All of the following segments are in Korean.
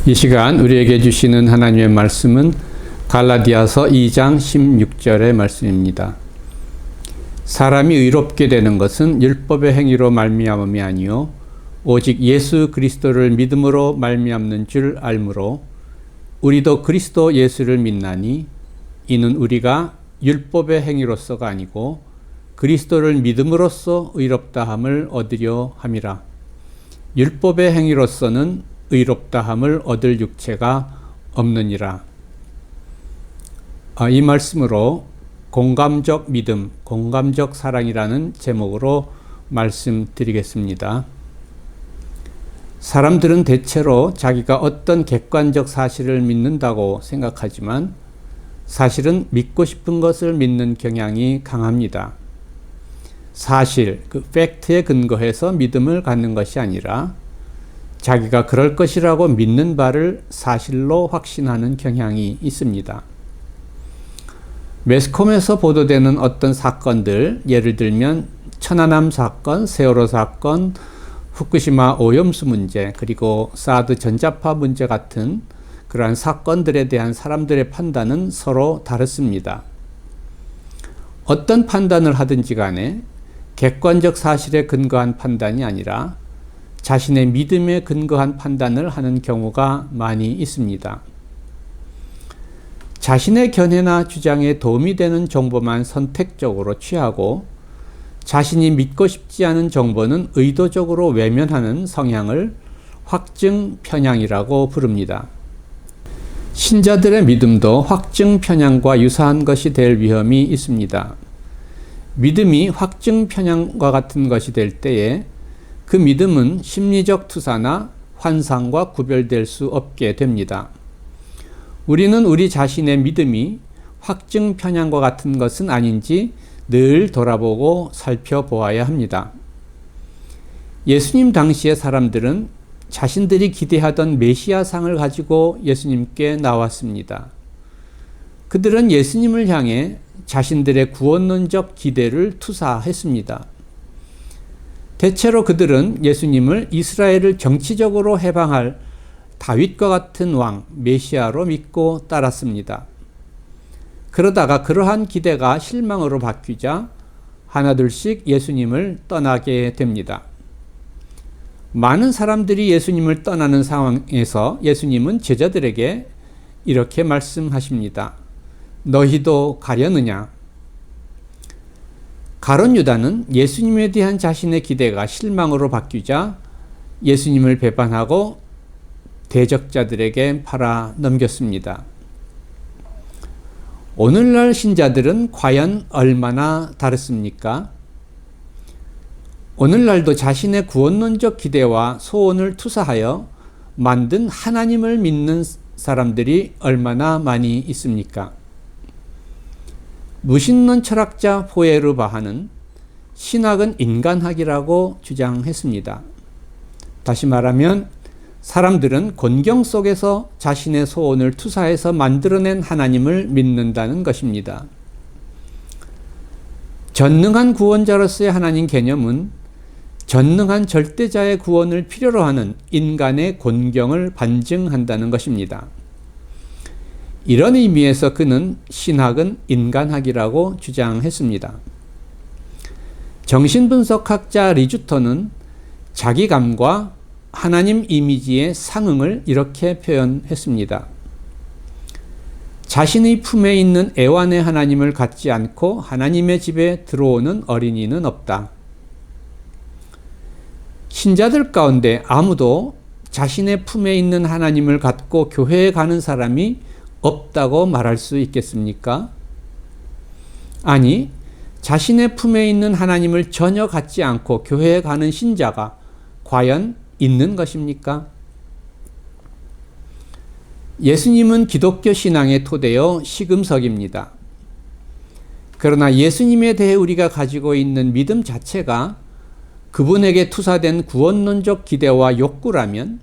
이 시간 우리에게 주시는 하나님의 말씀은 갈라디아서 2장 16절의 말씀입니다. 사람이 의롭게 되는 것은 율법의 행위로 말미암음이 아니요 오직 예수 그리스도를 믿음으로 말미암는 줄 알므로 우리도 그리스도 예수를 믿나니 이는 우리가 율법의 행위로서가 아니고 그리스도를 믿음으로써 의롭다함을 얻으려 함이라. 율법의 행위로서는 의롭다함을 얻을 육체가 없느니라. 이 말씀으로 공감적 믿음, 공감적 사랑이라는 제목으로 말씀드리겠습니다. 사람들은 대체로 자기가 어떤 객관적 사실을 믿는다고 생각하지만 사실은 믿고 싶은 것을 믿는 경향이 강합니다. 사실, 팩트에 근거해서 믿음을 갖는 것이 아니라 자기가 그럴 것이라고 믿는 바를 사실로 확신하는 경향이 있습니다. 매스컴에서 보도되는 어떤 사건들, 예를 들면 천안함 사건, 세월호 사건, 후쿠시마 오염수 문제, 그리고 사드 전자파 문제 같은 그러한 사건들에 대한 사람들의 판단은 서로 다릅니다. 어떤 판단을 하든지 간에 객관적 사실에 근거한 판단이 아니라 자신의 믿음에 근거한 판단을 하는 경우가 많이 있습니다. 자신의 견해나 주장에 도움이 되는 정보만 선택적으로 취하고 자신이 믿고 싶지 않은 정보는 의도적으로 외면하는 성향을 확증 편향이라고 부릅니다. 신자들의 믿음도 확증 편향과 유사한 것이 될 위험이 있습니다. 믿음이 확증 편향과 같은 것이 될 때에 그 믿음은 심리적 투사나 환상과 구별될 수 없게 됩니다. 우리는 우리 자신의 믿음이 확증 편향과 같은 것은 아닌지 늘 돌아보고 살펴보아야 합니다. 예수님 당시의 사람들은 자신들이 기대하던 메시아상을 가지고 예수님께 나왔습니다. 그들은 예수님을 향해 자신들의 구원론적 기대를 투사했습니다. 대체로 그들은 예수님을 이스라엘을 정치적으로 해방할 다윗과 같은 왕, 메시아로 믿고 따랐습니다. 그러다가 그러한 기대가 실망으로 바뀌자 하나둘씩 예수님을 떠나게 됩니다. 많은 사람들이 예수님을 떠나는 상황에서 예수님은 제자들에게 이렇게 말씀하십니다. 너희도 가려느냐? 가룟 유다는 예수님에 대한 자신의 기대가 실망으로 바뀌자 예수님을 배반하고 대적자들에게 팔아 넘겼습니다. 오늘날 신자들은 과연 얼마나 다릅니까? 오늘날도 자신의 구원론적 기대와 소원을 투사하여 만든 하나님을 믿는 사람들이 얼마나 많이 있습니까? 무신론 철학자 포에르바하는 신학은 인간학이라고 주장했습니다. 다시 말하면 사람들은 곤경 속에서 자신의 소원을 투사해서 만들어낸 하나님을 믿는다는 것입니다. 전능한 구원자로서의 하나님 개념은 전능한 절대자의 구원을 필요로 하는 인간의 곤경을 반증한다는 것입니다. 이런 의미에서 그는 신학은 인간학이라고 주장했습니다. 정신분석학자 리주터는 자기감과 하나님 이미지의 상응을 이렇게 표현했습니다. 자신의 품에 있는 애완의 하나님을 갖지 않고 하나님의 집에 들어오는 어린이는 없다. 신자들 가운데 아무도 자신의 품에 있는 하나님을 갖고 교회에 가는 사람이 없다고 말할 수 있겠습니까? 아니, 자신의 품에 있는 하나님을 전혀 갖지 않고 교회에 가는 신자가 과연 있는 것입니까? 예수님은 기독교 신앙의 토대요 시금석입니다. 그러나 예수님에 대해 우리가 가지고 있는 믿음 자체가 그분에게 투사된 구원론적 기대와 욕구라면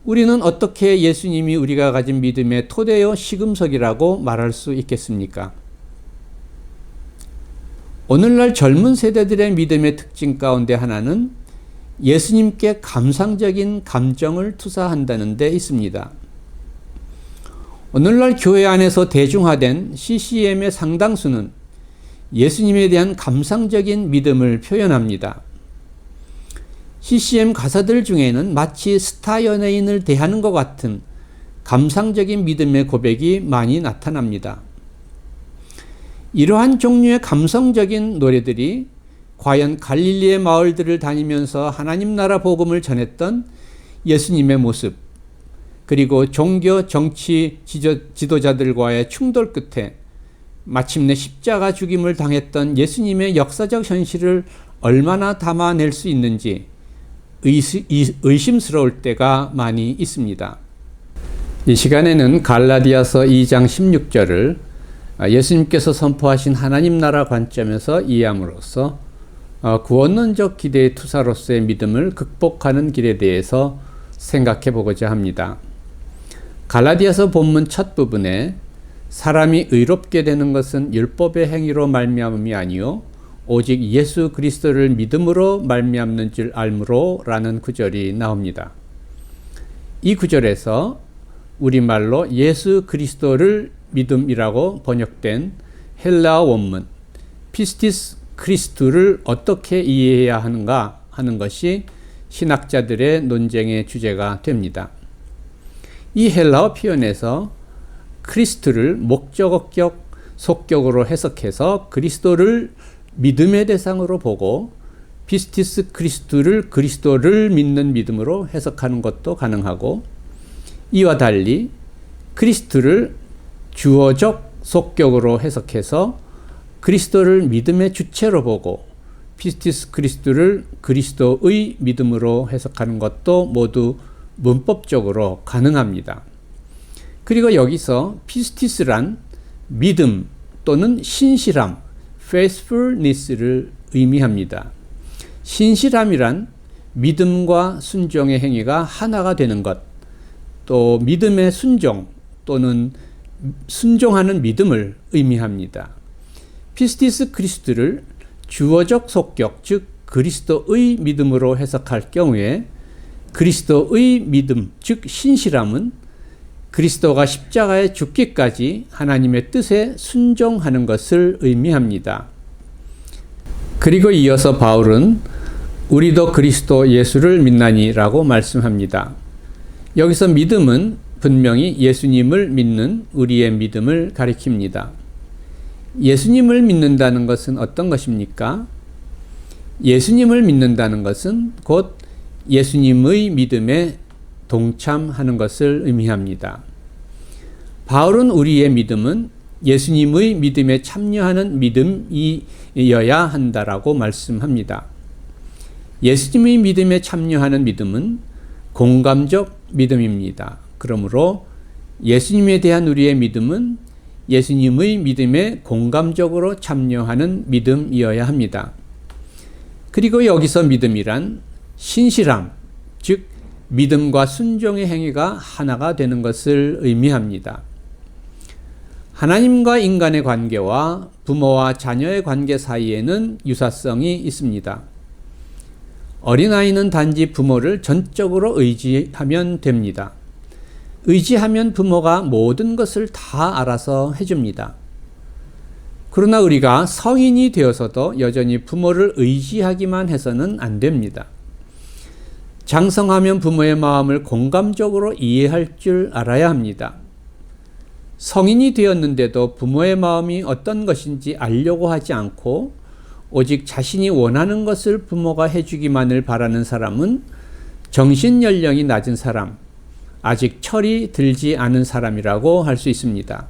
우리는 어떻게 예수님이 우리가 가진 믿음의 토대요 시금석이라고 말할 수 있겠습니까? 오늘날 젊은 세대들의 믿음의 특징 가운데 하나는 예수님께 감상적인 감정을 투사한다는 데 있습니다. 오늘날 교회 안에서 대중화된 CCM의 상당수는 예수님에 대한 감상적인 믿음을 표현합니다. CCM 가사들 중에는 마치 스타 연예인을 대하는 것 같은 감상적인 믿음의 고백이 많이 나타납니다. 이러한 종류의 감성적인 노래들이 과연 갈릴리의 마을들을 다니면서 하나님 나라 복음을 전했던 예수님의 모습, 그리고 종교 정치 지도자들과의 충돌 끝에 마침내 십자가 죽임을 당했던 예수님의 역사적 현실을 얼마나 담아낼 수 있는지 의심스러울 때가 많이 있습니다. 이 시간에는 갈라디아서 2장 16절을 예수님께서 선포하신 하나님 나라 관점에서 이해함으로써 구원론적 기대의 투사로서의 믿음을 극복하는 길에 대해서 생각해 보고자 합니다. 갈라디아서 본문 첫 부분에 사람이 의롭게 되는 것은 율법의 행위로 말미암음이 아니요 오직 예수 그리스도를 믿음으로 말미암는 줄 알므로 라는 구절이 나옵니다. 이 구절에서 우리말로 예수 그리스도를 믿음이라고 번역된 헬라어 원문 피스티스 크리스투를 어떻게 이해해야 하는가 하는 것이 신학자들의 논쟁의 주제가 됩니다. 이 헬라어 표현에서 크리스투를 목적어격 속격으로 해석해서 그리스도를 믿음의 대상으로 보고 피스티스 크리스투를 그리스도를 믿는 믿음으로 해석하는 것도 가능하고, 이와 달리 크리스투를 주어적 속격으로 해석해서 그리스도를 믿음의 주체로 보고 피스티스 크리스투를 그리스도의 믿음으로 해석하는 것도 모두 문법적으로 가능합니다. 그리고 여기서 피스티스란 믿음 또는 신실함, faithfulness를 의미합니다. 신실함이란 믿음과 순종의 행위가 하나가 되는 것, 또 믿음의 순종 또는 순종하는 믿음을 의미합니다. 피스티스 크리스투를 주어적 속격, 즉 그리스도의 믿음으로 해석할 경우에 그리스도의 믿음, 즉 신실함은 그리스도가 십자가에 죽기까지 하나님의 뜻에 순종하는 것을 의미합니다. 그리고 이어서 바울은 우리도 그리스도 예수를 믿나니라고 말씀합니다. 여기서 믿음은 분명히 예수님을 믿는 우리의 믿음을 가리킵니다. 예수님을 믿는다는 것은 어떤 것입니까? 예수님을 믿는다는 것은 곧 예수님의 믿음에 동참하는 것을 의미합니다. 바울은 우리의 믿음은 예수님의 믿음에 참여하는 믿음이어야 한다라고 말씀합니다. 예수님의 믿음에 참여하는 믿음은 공감적 믿음입니다. 그러므로 예수님에 대한 우리의 믿음은 예수님의 믿음에 공감적으로 참여하는 믿음이어야 합니다. 그리고 여기서 믿음이란 신실함, 즉 믿음과 순종의 행위가 하나가 되는 것을 의미합니다. 하나님과 인간의 관계와 부모와 자녀의 관계 사이에는 유사성이 있습니다. 어린아이는 단지 부모를 전적으로 의지하면 됩니다. 의지하면 부모가 모든 것을 다 알아서 해줍니다. 그러나 우리가 성인이 되어서도 여전히 부모를 의지하기만 해서는 안 됩니다. 장성하면 부모의 마음을 공감적으로 이해할 줄 알아야 합니다. 성인이 되었는데도 부모의 마음이 어떤 것인지 알려고 하지 않고 오직 자신이 원하는 것을 부모가 해주기만을 바라는 사람은 정신연령이 낮은 사람, 아직 철이 들지 않은 사람이라고 할 수 있습니다.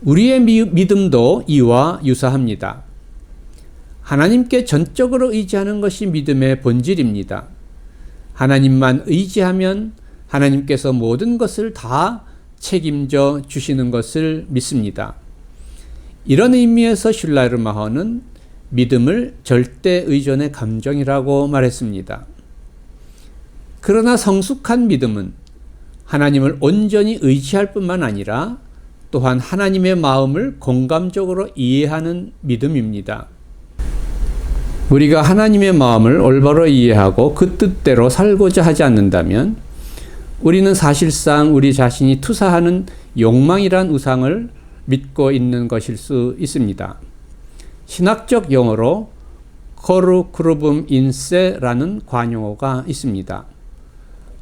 우리의 믿음도 이와 유사합니다. 하나님께 전적으로 의지하는 것이 믿음의 본질입니다. 하나님만 의지하면 하나님께서 모든 것을 다 책임져 주시는 것을 믿습니다. 이런 의미에서 슐라이르마허는 믿음을 절대 의존의 감정이라고 말했습니다. 그러나 성숙한 믿음은 하나님을 온전히 의지할 뿐만 아니라 또한 하나님의 마음을 공감적으로 이해하는 믿음입니다. 우리가 하나님의 마음을 올바로 이해하고 그 뜻대로 살고자 하지 않는다면 우리는 사실상 우리 자신이 투사하는 욕망이란 우상을 믿고 있는 것일 수 있습니다. 신학적 용어로 코르 크루붐 인세라는 관용어가 있습니다.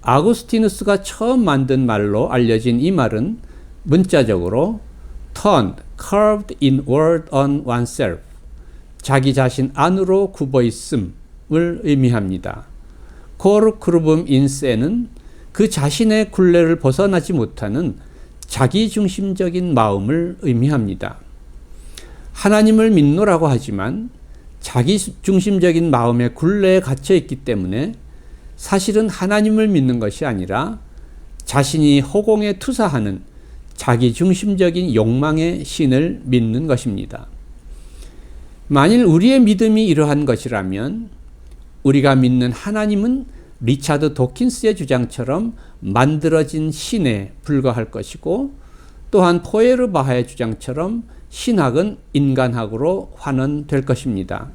아구스티누스가 처음 만든 말로 알려진 이 말은 문자적으로 turned, curved inward on oneself, 자기 자신 안으로 굽어 있음을 의미합니다. 코르 크루붐 인세는 그 자신의 굴레를 벗어나지 못하는 자기중심적인 마음을 의미합니다. 하나님을 믿노라고 하지만 자기중심적인 마음의 굴레에 갇혀 있기 때문에 사실은 하나님을 믿는 것이 아니라 자신이 허공에 투사하는 자기중심적인 욕망의 신을 믿는 것입니다. 만일 우리의 믿음이 이러한 것이라면 우리가 믿는 하나님은 리차드 도킨스의 주장처럼 만들어진 신에 불과할 것이고, 또한 포에르바하의 주장처럼 신학은 인간학으로 환원될 것입니다.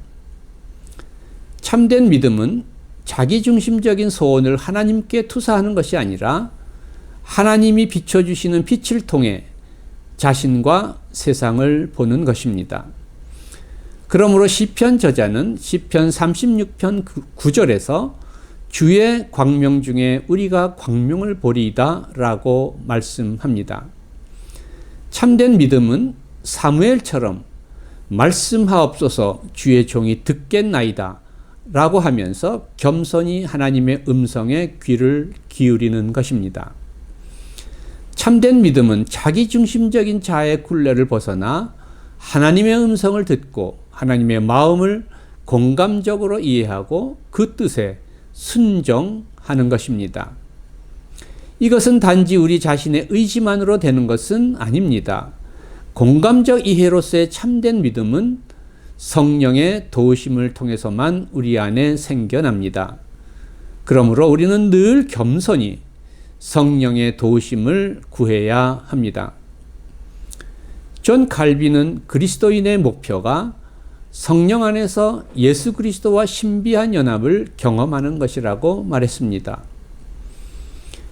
참된 믿음은 자기중심적인 소원을 하나님께 투사하는 것이 아니라 하나님이 비춰주시는 빛을 통해 자신과 세상을 보는 것입니다. 그러므로 시편 저자는 시편 36편 9절에서 주의 광명 중에 우리가 광명을 보리이다 라고 말씀합니다. 참된 믿음은 사무엘처럼 말씀하옵소서 주의 종이 듣겠나이다 라고 하면서 겸손히 하나님의 음성에 귀를 기울이는 것입니다. 참된 믿음은 자기중심적인 자아의 굴레를 벗어나 하나님의 음성을 듣고 하나님의 마음을 공감적으로 이해하고 그 뜻에 순종하는 것입니다. 이것은 단지 우리 자신의 의지만으로 되는 것은 아닙니다. 공감적 이해로서의 참된 믿음은 성령의 도우심을 통해서만 우리 안에 생겨납니다. 그러므로 우리는 늘 겸손히 성령의 도우심을 구해야 합니다. 존 칼빈은 그리스도인의 목표가 성령 안에서 예수 그리스도와 신비한 연합을 경험하는 것이라고 말했습니다.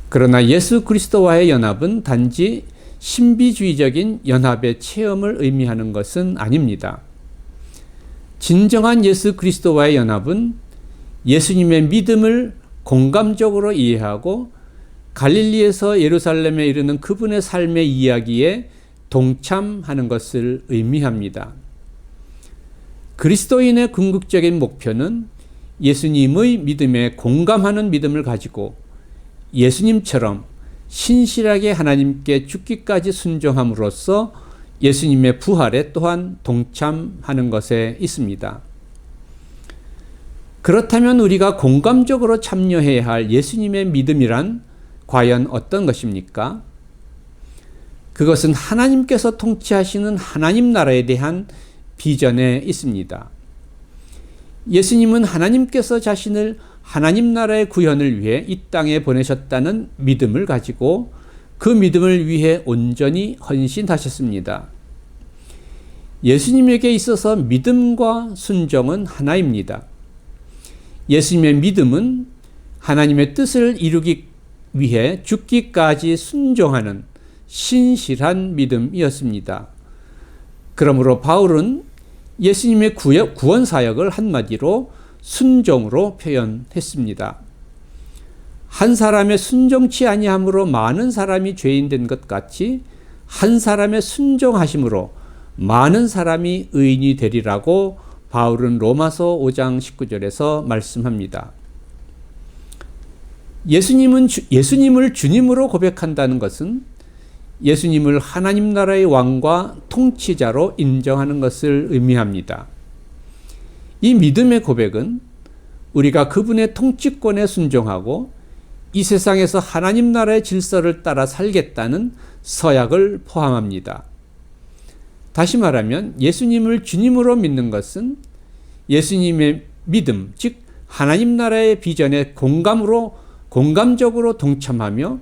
그러나 예수 그리스도와의 연합은 단지 신비주의적인 연합의 체험을 의미하는 것은 아닙니다. 진정한 예수 그리스도와의 연합은 예수님의 믿음을 공감적으로 이해하고 갈릴리에서 예루살렘에 이르는 그분의 삶의 이야기에 동참하는 것을 의미합니다. 그리스도인의 궁극적인 목표는 예수님의 믿음에 공감하는 믿음을 가지고 예수님처럼 신실하게 하나님께 죽기까지 순종함으로써 예수님의 부활에 또한 동참하는 것에 있습니다. 그렇다면 우리가 공감적으로 참여해야 할 예수님의 믿음이란 과연 어떤 것입니까? 그것은 하나님께서 통치하시는 하나님 나라에 대한 비전에 있습니다. 예수님은 하나님께서 자신을 하나님 나라의 구현을 위해 이 땅에 보내셨다는 믿음을 가지고 그 믿음을 위해 온전히 헌신하셨습니다. 예수님에게 있어서 믿음과 순종은 하나입니다. 예수님의 믿음은 하나님의 뜻을 이루기 위해 죽기까지 순종하는 신실한 믿음이었습니다. 그러므로 바울은 예수님의 구원 사역을 한마디로 순종으로 표현했습니다. 한 사람의 순종치 아니함으로 많은 사람이 죄인 된 것 같이 한 사람의 순종하심으로 많은 사람이 의인이 되리라고 바울은 로마서 5장 19절에서 말씀합니다. 예수님을 주님으로 고백한다는 것은 예수님을 하나님 나라의 왕과 통치자로 인정하는 것을 의미합니다. 이 믿음의 고백은 우리가 그분의 통치권에 순종하고 이 세상에서 하나님 나라의 질서를 따라 살겠다는 서약을 포함합니다. 다시 말하면 예수님을 주님으로 믿는 것은 예수님의 믿음, 즉 하나님 나라의 비전에 공감적으로 동참하며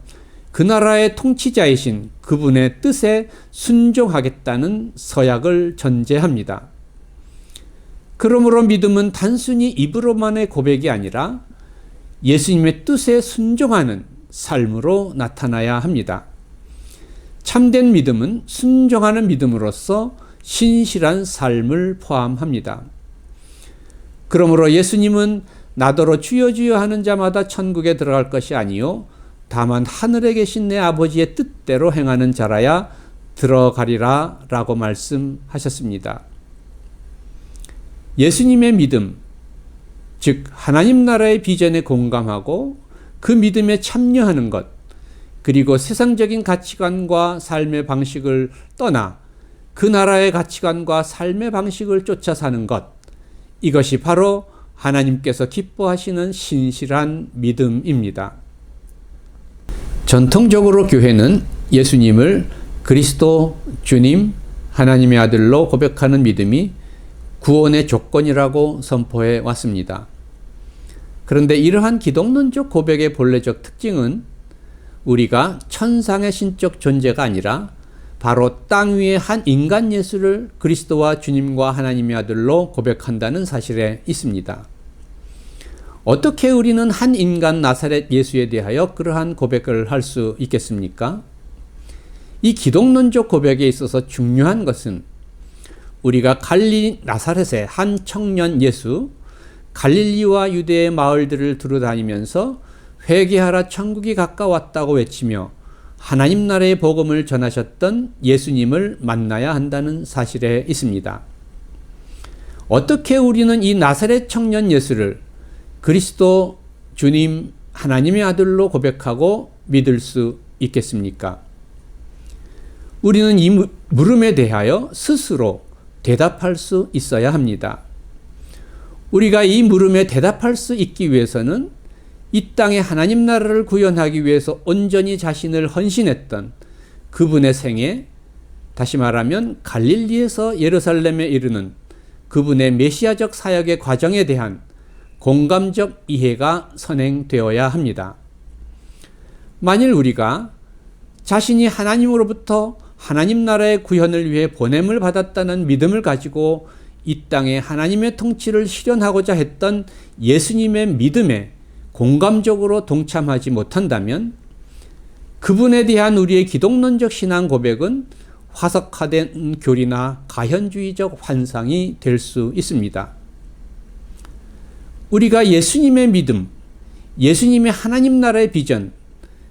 그 나라의 통치자이신 그분의 뜻에 순종하겠다는 서약을 전제합니다. 그러므로 믿음은 단순히 입으로만의 고백이 아니라 예수님의 뜻에 순종하는 삶으로 나타나야 합니다. 참된 믿음은 순종하는 믿음으로써 신실한 삶을 포함합니다. 그러므로 예수님은 나더러 주여 주여 하는 자마다 천국에 들어갈 것이 아니요 다만 하늘에 계신 내 아버지의 뜻대로 행하는 자라야 들어가리라 라고 말씀하셨습니다. 예수님의 믿음, 즉 하나님 나라의 비전에 공감하고 그 믿음에 참여하는 것, 그리고 세상적인 가치관과 삶의 방식을 떠나 그 나라의 가치관과 삶의 방식을 쫓아 사는 것, 이것이 바로 하나님께서 기뻐하시는 신실한 믿음입니다. 전통적으로 교회는 예수님을 그리스도 주님, 하나님의 아들로 고백하는 믿음이 구원의 조건이라고 선포해 왔습니다. 그런데 이러한 기독론적 고백의 본래적 특징은 우리가 천상의 신적 존재가 아니라 바로 땅 위의 한 인간 예수를 그리스도와 주님과 하나님의 아들로 고백한다는 사실에 있습니다. 어떻게 우리는 한 인간 나사렛 예수에 대하여 그러한 고백을 할 수 있겠습니까? 이 기독론적 고백에 있어서 중요한 것은 우리가 갈릴리 나사렛의 한 청년 예수, 갈릴리와 유대의 마을들을 두루다니면서 회개하라 천국이 가까웠다고 외치며 하나님 나라의 복음을 전하셨던 예수님을 만나야 한다는 사실에 있습니다. 어떻게 우리는 이 나사렛 청년 예수를 그리스도 주님 하나님의 아들로 고백하고 믿을 수 있겠습니까? 우리는 이 물음에 대하여 스스로 대답할 수 있어야 합니다. 우리가 이 물음에 대답할 수 있기 위해서는 이 땅에 하나님 나라를 구현하기 위해서 온전히 자신을 헌신했던 그분의 생애, 다시 말하면 갈릴리에서 예루살렘에 이르는 그분의 메시아적 사역의 과정에 대한 공감적 이해가 선행되어야 합니다. 만일 우리가 자신이 하나님으로부터 하나님 나라의 구현을 위해 보냄을 받았다는 믿음을 가지고 이 땅에 하나님의 통치를 실현하고자 했던 예수님의 믿음에 공감적으로 동참하지 못한다면 그분에 대한 우리의 기독론적 신앙 고백은 화석화된 교리나 가현주의적 환상이 될 수 있습니다. 우리가 예수님의 믿음, 예수님의 하나님 나라의 비전,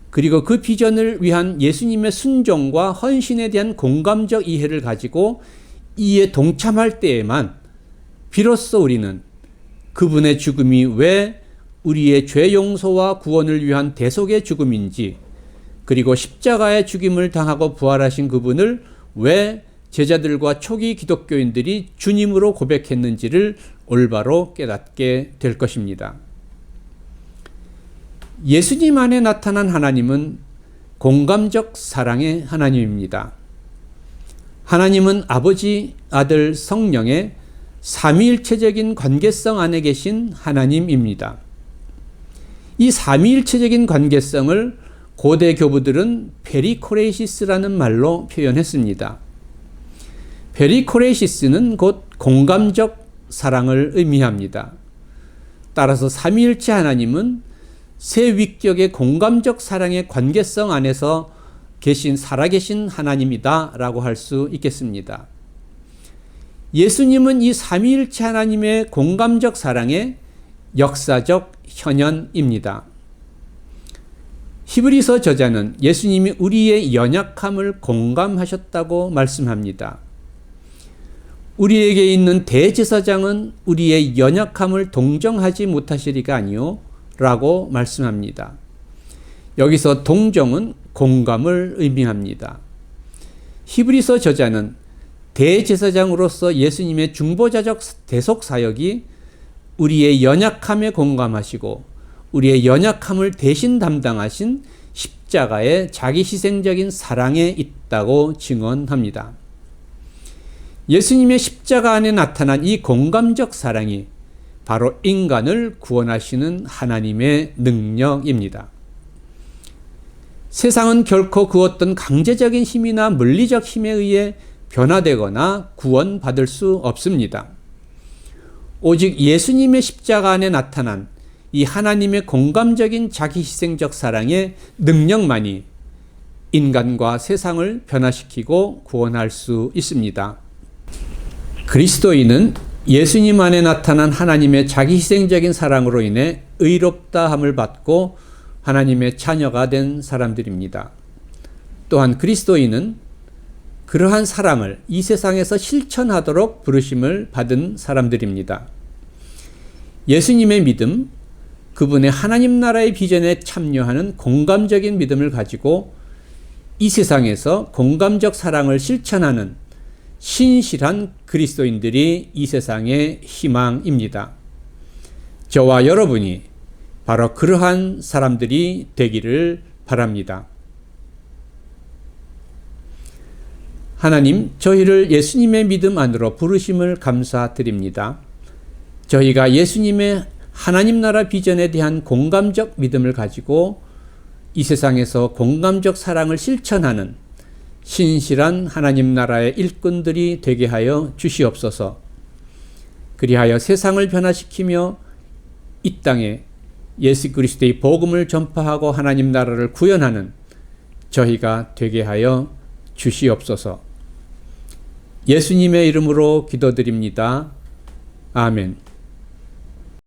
그리고 그 비전을 위한 예수님의 순종과 헌신에 대한 공감적 이해를 가지고 이에 동참할 때에만 비로소 우리는 그분의 죽음이 왜 우리의 죄 용서와 구원을 위한 대속의 죽음인지, 그리고 십자가의 죽임을 당하고 부활하신 그분을 왜 제자들과 초기 기독교인들이 주님으로 고백했는지를 올바로 깨닫게 될 것입니다. 예수님 안에 나타난 하나님은 공감적 사랑의 하나님입니다. 하나님은 아버지, 아들, 성령의 삼위일체적인 관계성 안에 계신 하나님입니다. 이 삼위일체적인 관계성을 고대 교부들은 페리코레이시스라는 말로 표현했습니다. 페리코레이시스는 곧 공감적 사랑을 의미합니다. 따라서 삼위일체 하나님은 세 위격의 공감적 사랑의 관계성 안에서 계신 살아계신 하나님이다 라고 할 수 있겠습니다. 예수님은 이 삼위일체 하나님의 공감적 사랑의 역사적 현현입니다. 히브리서 저자는 예수님이 우리의 연약함을 공감하셨다고 말씀합니다. 우리에게 있는 대제사장은 우리의 연약함을 동정하지 못하시리가 아니요 라고 말씀합니다. 여기서 동정은 공감을 의미합니다. 히브리서 저자는 대제사장으로서 예수님의 중보자적 대속 사역이 우리의 연약함에 공감하시고 우리의 연약함을 대신 담당하신 십자가의 자기 희생적인 사랑에 있다고 증언합니다. 예수님의 십자가 안에 나타난 이 공감적 사랑이 바로 인간을 구원하시는 하나님의 능력입니다. 세상은 결코 그 어떤 강제적인 힘이나 물리적 힘에 의해 변화되거나 구원받을 수 없습니다. 오직 예수님의 십자가 안에 나타난 이 하나님의 공감적인 자기희생적 사랑의 능력만이 인간과 세상을 변화시키고 구원할 수 있습니다. 그리스도인은 예수님 안에 나타난 하나님의 자기희생적인 사랑으로 인해 의롭다함을 받고 하나님의 자녀가 된 사람들입니다. 또한 그리스도인은 그러한 사랑을 이 세상에서 실천하도록 부르심을 받은 사람들입니다. 예수님의 믿음, 그분의 하나님 나라의 비전에 참여하는 공감적인 믿음을 가지고 이 세상에서 공감적 사랑을 실천하는 신실한 그리스도인들이 이 세상의 희망입니다. 저와 여러분이 바로 그러한 사람들이 되기를 바랍니다. 하나님, 저희를 예수님의 믿음 안으로 부르심을 감사드립니다. 저희가 예수님의 하나님 나라 비전에 대한 공감적 믿음을 가지고 이 세상에서 공감적 사랑을 실천하는 신실한 하나님 나라의 일꾼들이 되게 하여 주시옵소서. 그리하여 세상을 변화시키며 이 땅에 예수 그리스도의 복음을 전파하고 하나님 나라를 구현하는 저희가 되게 하여 주시옵소서. 예수님의 이름으로 기도드립니다. 아멘.